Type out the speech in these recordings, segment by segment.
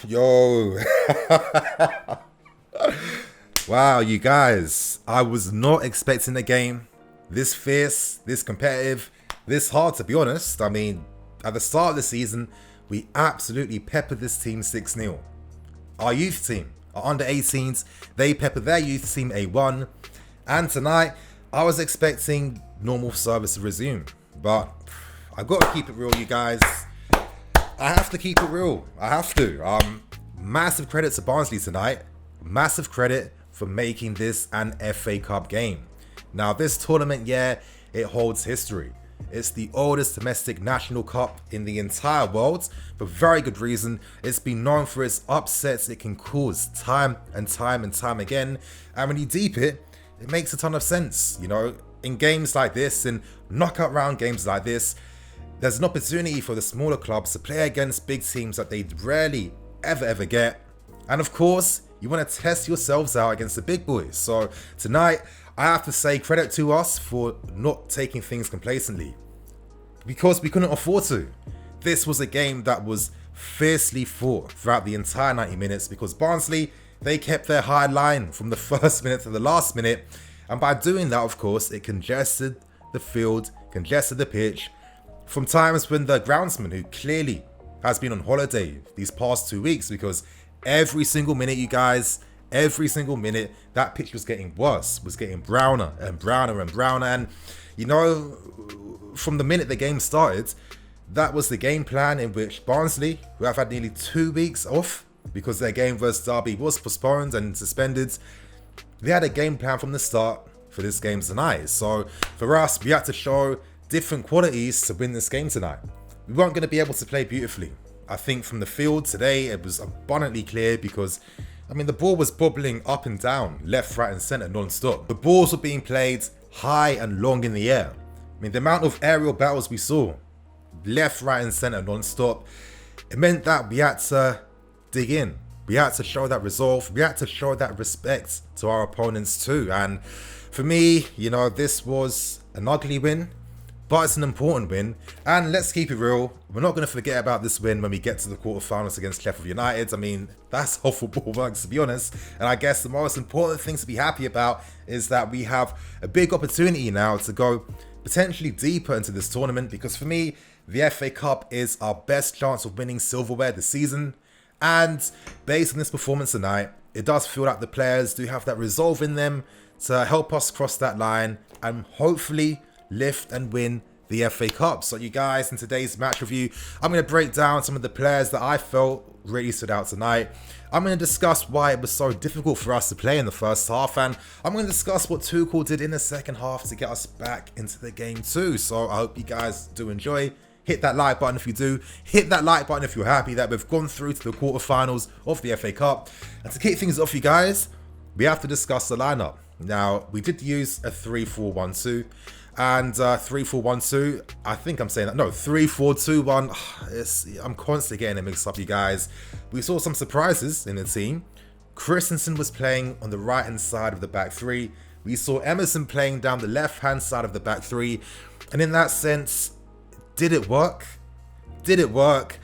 Yo. Wow, you guys. I was not expecting a game this fierce, this competitive, this hard, to be honest. I mean, at the start of the season, we absolutely peppered this team 6-0. Our youth team, our under 18s, they peppered their youth team A1. And tonight, I was expecting normal service to resume. But I got to keep it real, you guys. I have to keep it real. I have to. Massive credit to Barnsley tonight. Massive credit for making this an FA Cup game. Now, this tournament, yeah, it holds history. It's the oldest domestic national cup in the entire world, for very good reason. It's been known for its upsets it can cause time and time and time again. And when you deep it, it makes a ton of sense. You know, in games like this, in knockout round games like this, there's an opportunity for the smaller clubs to play against big teams that they rarely ever get. And of course, you want to test yourselves out against the big boys. So tonight, I have to say credit to us for not taking things complacently, because we couldn't afford to. This was a game that was fiercely fought throughout the entire 90 minutes because Barnsley, they kept their high line from the first minute to the last minute. And by doing that, of course, it congested the field, congested the pitch, from times when the groundsman, who clearly has been on holiday these past 2 weeks, because every single minute, you guys, every single minute, that pitch was getting worse, was getting browner and browner and browner. And, you know, from the minute the game started, that was the game plan in which Barnsley, who have had nearly 2 weeks off because their game versus Derby was postponed and suspended, they had a game plan from the start for this game tonight. So for us, we had to show different qualities to win this game tonight. We weren't going to be able to play beautifully. I think from the field today, it was abundantly clear because, I mean, the ball was bobbling up and down, left, right and centre non-stop. The balls were being played high and long in the air. I mean, the amount of aerial battles we saw, left, right and centre non-stop, it meant that we had to dig in. We had to show that resolve. We had to show that respect to our opponents too. And for me, you know, this was an ugly win, but it's an important win. And let's keep it real, we're not going to forget about this win when we get to the quarterfinals against Sheffield United. I mean, that's how football works, to be honest. And I guess the most important thing to be happy about is that we have a big opportunity now to go potentially deeper into this tournament, because for me, the FA Cup is our best chance of winning silverware this season. And based on this performance tonight, it does feel like the players do have that resolve in them to help us cross that line and hopefully lift and win the FA Cup. So you guys, in today's match review, I'm going to break down some of the players that I felt really stood out tonight. I'm going to discuss why it was so difficult for us to play in the first half, and I'm going to discuss what Tuchel did in the second half to get us back into the game too. So I hope you guys do enjoy. Hit that like button if you do. Hit that like button if you're happy that we've gone through to the quarterfinals of the FA Cup. And to kick things off, you guys, we have to discuss the lineup. Now, we did use a 3-4-1-2. And 3-4-1-2, I think I'm saying that. No, 3-4-2-1. I'm constantly getting it mixed up, you guys. We saw some surprises in the team. Christensen was playing on the right-hand side of the back three. We saw Emerson playing down the left-hand side of the back three. And in that sense, did it work? Did it work?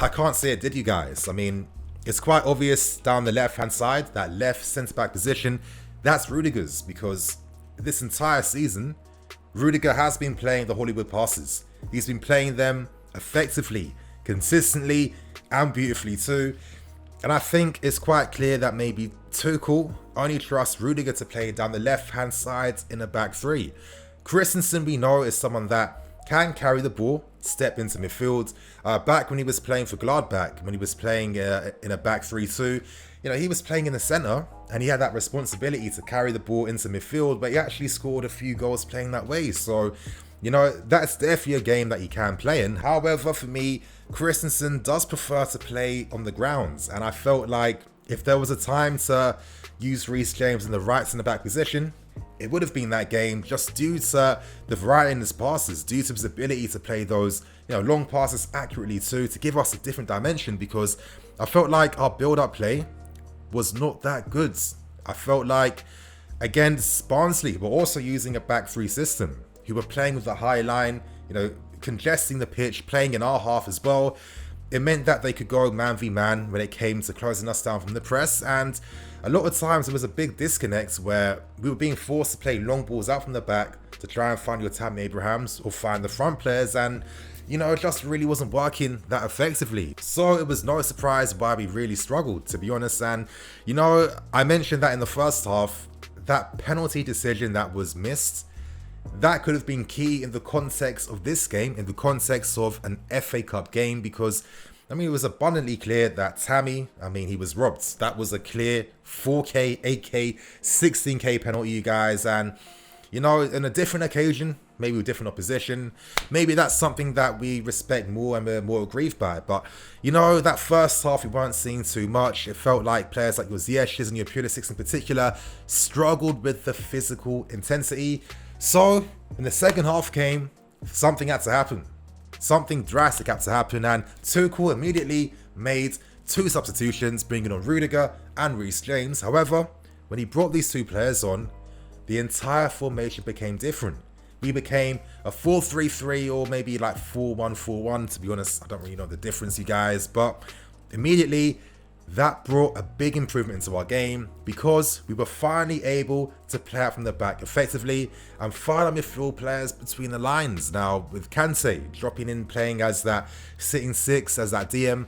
I can't say it did, you guys. I mean, it's quite obvious down the left-hand side, that left centre-back position, that's Rudiger's, because this entire season, Rudiger has been playing the Hollywood passes. He's been playing them effectively, consistently, and beautifully too. And I think it's quite clear that maybe Tuchel only trusts Rudiger to play down the left-hand side in a back three. Christensen, we know, is someone that can carry the ball, step into midfield. Back when he was playing for Gladbach, when he was playing in a back 3-2, you know, he was playing in the centre and he had that responsibility to carry the ball into midfield, but he actually scored a few goals playing that way. So, you know, that's definitely a game that he can play in. However, for me, Christensen does prefer to play on the grounds, and I felt like if there was a time to use Reece Jame in the right centre-back position, it would have been that game, just due to the variety in his passes, due to his ability to play those, you know, long passes accurately too, to give us a different dimension, because I felt like our build-up play was not that good. I felt like against Barnsley, we're also using a back three system, who were playing with the high line, you know, congesting the pitch, playing in our half as well. It meant that they could go man v man when it came to closing us down from the press, and a lot of times there was a big disconnect where we were being forced to play long balls out from the back to try and find your Tammy Abrahams or find the front players, and it just really wasn't working that effectively. So it was no surprise why we really struggled, to be honest. And I mentioned that in the first half, that penalty decision that was missed, that could have been key in the context of this game, in the context of an FA Cup game, because it was abundantly clear that Tammy, he was robbed. That was a clear 4K, 8K, 16K penalty, you guys. And in a different occasion, maybe with different opposition, maybe that's something that we respect more and we're more aggrieved by. But that first half we weren't seeing too much. It felt like players like your Ziyech's and your Pulisic in particular struggled with the physical intensity. So when the second half came, something had to happen. Something drastic had to happen, and Tuchel immediately made 2 substitutions, bringing on Rudiger and Reece Jame. However, when he brought these 2 players on, the entire formation became different. We became a 4-3-3 or maybe like 4-1-4-1, to be honest. I don't really know the difference, you guys, but immediately that brought a big improvement into our game because we were finally able to play out from the back effectively and find our midfield players between the lines. Now, with Kante dropping in, playing as that sitting 6, as that DM,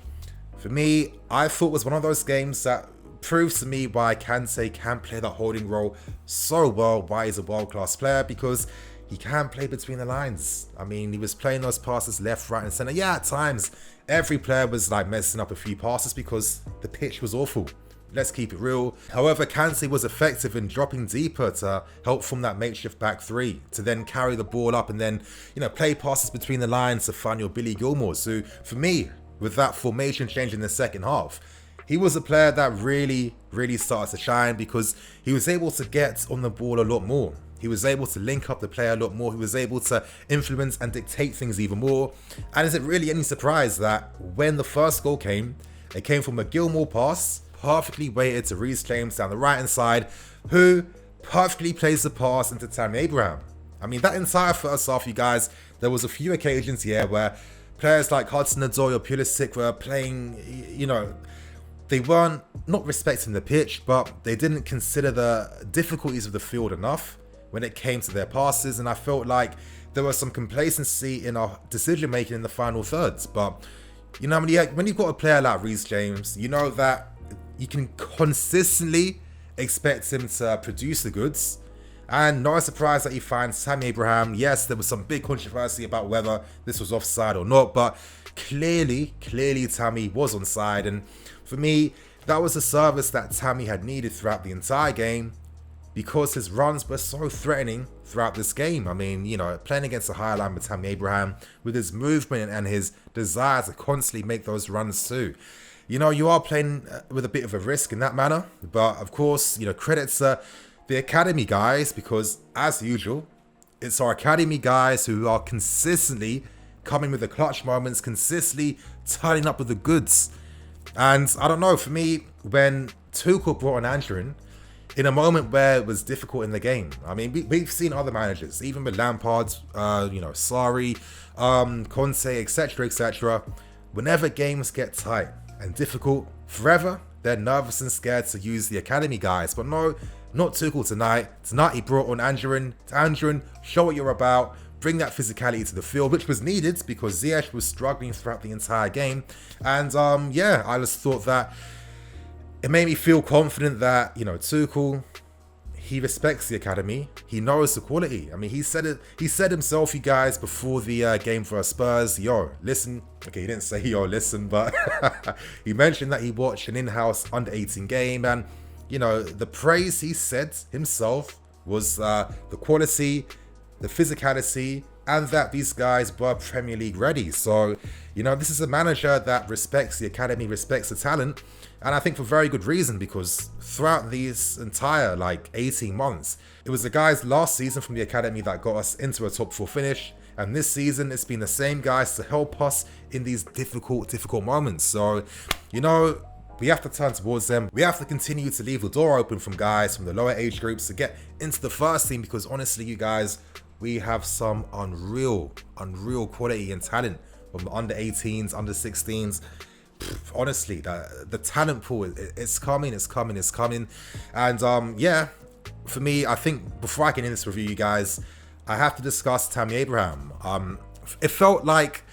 for me, I thought was one of those games that proves to me why Kante can play that holding role so well, why he's a world-class player, because he can play between the lines. He was playing those passes left, right and centre. Yeah, at times, every player was like messing up a few passes because the pitch was awful. Let's keep it real. However, Kante was effective in dropping deeper to help form that makeshift back 3, to then carry the ball up and then, play passes between the lines to find your Billy Gilmore. So for me, with that formation change in the second half, he was a player that really, really started to shine because he was able to get on the ball a lot more. He was able to link up the player a lot more. He was able to influence and dictate things even more. And is it really any surprise that when the first goal came, it came from a Gilmore pass, perfectly weighted to Reece Jame down the right-hand side, who perfectly plays the pass into Tammy Abraham. That entire first half, you guys, there was a few occasions here where players like Hudson-Odoi or Pulisic were playing, they weren't not respecting the pitch, but they didn't consider the difficulties of the field enough when it came to their passes, and I felt like there was some complacency in our decision making in the final thirds. But when you've got a player like Reece Jame, you know that you can consistently expect him to produce the goods. And no surprise that he finds Tammy Abraham. Yes, there was some big controversy about whether this was offside or not, but clearly Tammy was onside. And for me, that was a service that Tammy had needed throughout the entire game, because his runs were so threatening throughout this game. Playing against a higher line with Tammy Abraham, with his movement and his desire to constantly make those runs too. You are playing with a bit of a risk in that manner, but of course, credit to the academy guys, because as usual, it's our academy guys who are consistently coming with the clutch moments, consistently turning up with the goods. And I don't know, for me, when Tuchel brought on Andrew in a moment where it was difficult in the game. We've seen other managers, even with Lampard, Sarri, Conte, etc. Whenever games get tight and difficult, forever, they're nervous and scared to use the academy guys. But no, not Tuchel tonight. Tonight he brought on Andrew. Andrew, show what you're about. Bring that physicality to the field, which was needed because Ziyech was struggling throughout the entire game. And I just thought that it made me feel confident that, Tuchel, he respects the academy. He knows the quality. He said it. He said himself, you guys, before the game for Spurs, yo, listen. Okay, he didn't say yo, listen, but he mentioned that he watched an in-house under-18 game, and the praise he said himself was the quality, the physicality, and that these guys were Premier League ready. So, this is a manager that respects the academy, respects the talent. And I think for very good reason, because throughout these entire 18 months, it was the guys last season from the academy that got us into a top 4 finish. And this season, it's been the same guys to help us in these difficult moments. So, we have to turn towards them. We have to continue to leave the door open from guys from the lower age groups to get into the first team, because honestly, you guys, we have some unreal quality and talent from the under 18s, under 16s. Honestly, the talent pool, it's coming. And yeah, for me, I think before I get into this review, you guys, I have to discuss Tammy Abraham. It felt like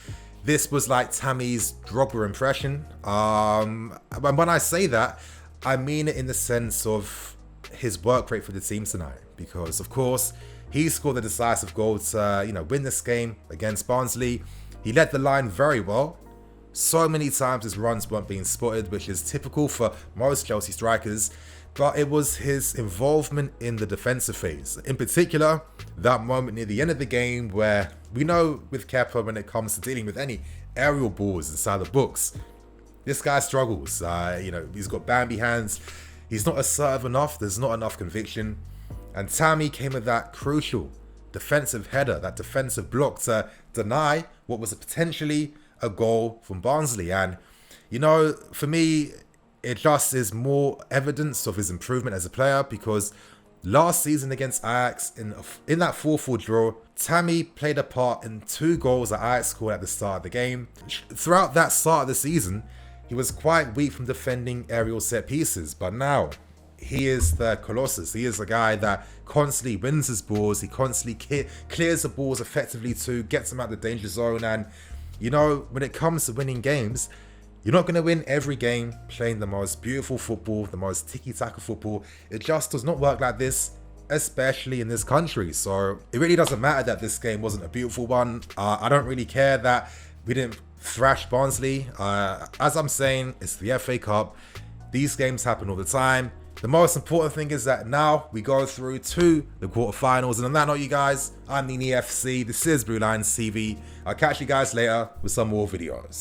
this was like Tammy's Drogba impression. And when I say that, I mean it in the sense of his work rate for the team tonight, because of course he scored the decisive goal to win this game against Barnsley. He led the line very well. So many times his runs weren't being spotted, which is typical for most Chelsea strikers, but it was his involvement in the defensive phase. In particular, that moment near the end of the game where we know with Kepa, when it comes to dealing with any aerial balls inside the books, this guy struggles. He's got Bambi hands. He's not assertive enough. There's not enough conviction. And Tammy came with that crucial defensive header, that defensive block to deny what was potentially a goal from Barnsley. And, for me, it just is more evidence of his improvement as a player, because last season against Ajax, in that 4-4 draw, Tammy played a part in 2 goals that Ajax scored at the start of the game. Throughout that start of the season, he was quite weak from defending aerial set pieces, but now he is the Colossus. He is the guy that constantly wins his balls. He constantly clears the balls effectively too, gets them out of the danger zone. And, when it comes to winning games, you're not going to win every game playing the most beautiful football, the most tiki-taka football. It just does not work like this, especially in this country. So it really doesn't matter that this game wasn't a beautiful one. I don't really care that we didn't thrash Barnsley. As I'm saying, it's the FA Cup. These games happen all the time. The most important thing is that now we go through to the quarterfinals. And on that note, you guys, I'm Nini FC. This is Blue Lions TV. I'll catch you guys later with some more videos.